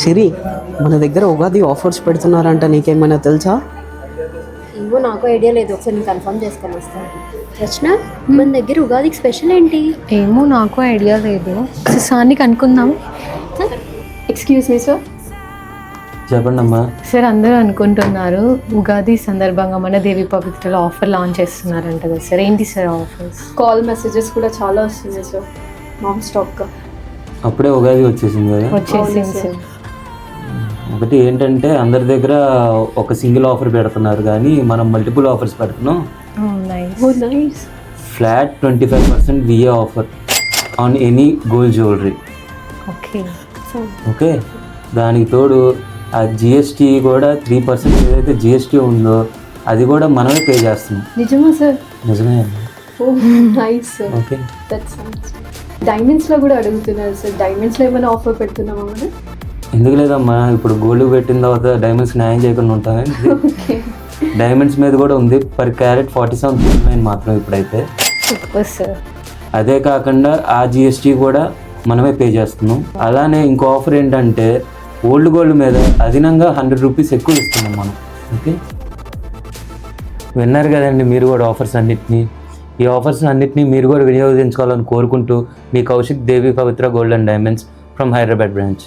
సిరి, మన దగ్గర ఉగాది ఆఫర్స్ పెడుతున్నారంట, నీకేమైనా తెలుసా? ఏమో నాకు ఐడియా లేదు, ఒకసారి నేను కన్ఫర్మ్ చేసుకొని వస్తాను. రచన, మన దగ్గర ఉగాదికి స్పెషల్ ఏంటి? ఏమో నాకు ఐడియా లేదు, సార్ని కనుక్కుందాం. Excuse me sir. చెప్పండి అమ్మా. సార్, అందరూ అనుకుంటున్నారు ఉగాది సందర్భంగా మన దేవి పవిత్రలో ఆఫర్ లాంచ్ చేస్తున్నారంట కదా సార్, ఏంటి సార్ ఆఫర్స్? కాల్ మెసేజెస్ కూడా చాలా వస్తున్నాయి సార్, నాన్ స్టాప్గా. అప్పుడే ఉగాది వచ్చేసింది కదా. వచ్చేసింది సార్. ఒకటి ఏంటంటే అందరి దగ్గర ఒక సింగిల్ ఆఫర్ పెడుతున్నారు, కానీ మనం మల్టిపుల్ ఆఫర్స్ పెడుతున్నాం. Nice. Flat 25% VA offer on any gold jewellery. Okay okay, దానికి తోడు ఆ జిఎస్టీ కూడా 3% ఏదైతే జిఎస్టీ ఉందో అది కూడా మనమే పే చేస్తున్నాం. నిజమా సార్? నిజమే. Oh nice sir. Okay, that's nice. డైమండ్స్లో కూడా అడుగుతున్నారు సార్, డైమండ్స్లో ఏమైనా ఆఫర్ పెడుతున్నామా మనం? ఎందుకు లేదమ్మా, ఇప్పుడు గోల్డ్ పెట్టిన తర్వాత డైమండ్స్ న్యాయం చేయకుండా ఉంటాయి. డైమండ్స్ మీద కూడా ఉంది, పర్ క్యారెట్ 47.9 మాత్రం ఇప్పుడైతే. Super sir. అదే కాకుండా ఆ జిఎస్టీ కూడా మనమే పే చేస్తున్నాం. అలానే ఇంకో ఆఫర్ ఏంటంటే ఓల్డ్ గోల్డ్ మీద అదనంగా 100 రూపీస్ ఎక్కువ ఇస్తున్నాం మనం. ఓకే, విన్నారు కదండి మీరు కూడా ఆఫర్స్ అన్నిటినీ. ఈ ఆఫర్స్ అన్నిటినీ మీరు కూడా వినియోగించుకోవాలని కోరుకుంటూ మీ Kaushik Devi Pavitra gold and diamonds from Hyderabad branch.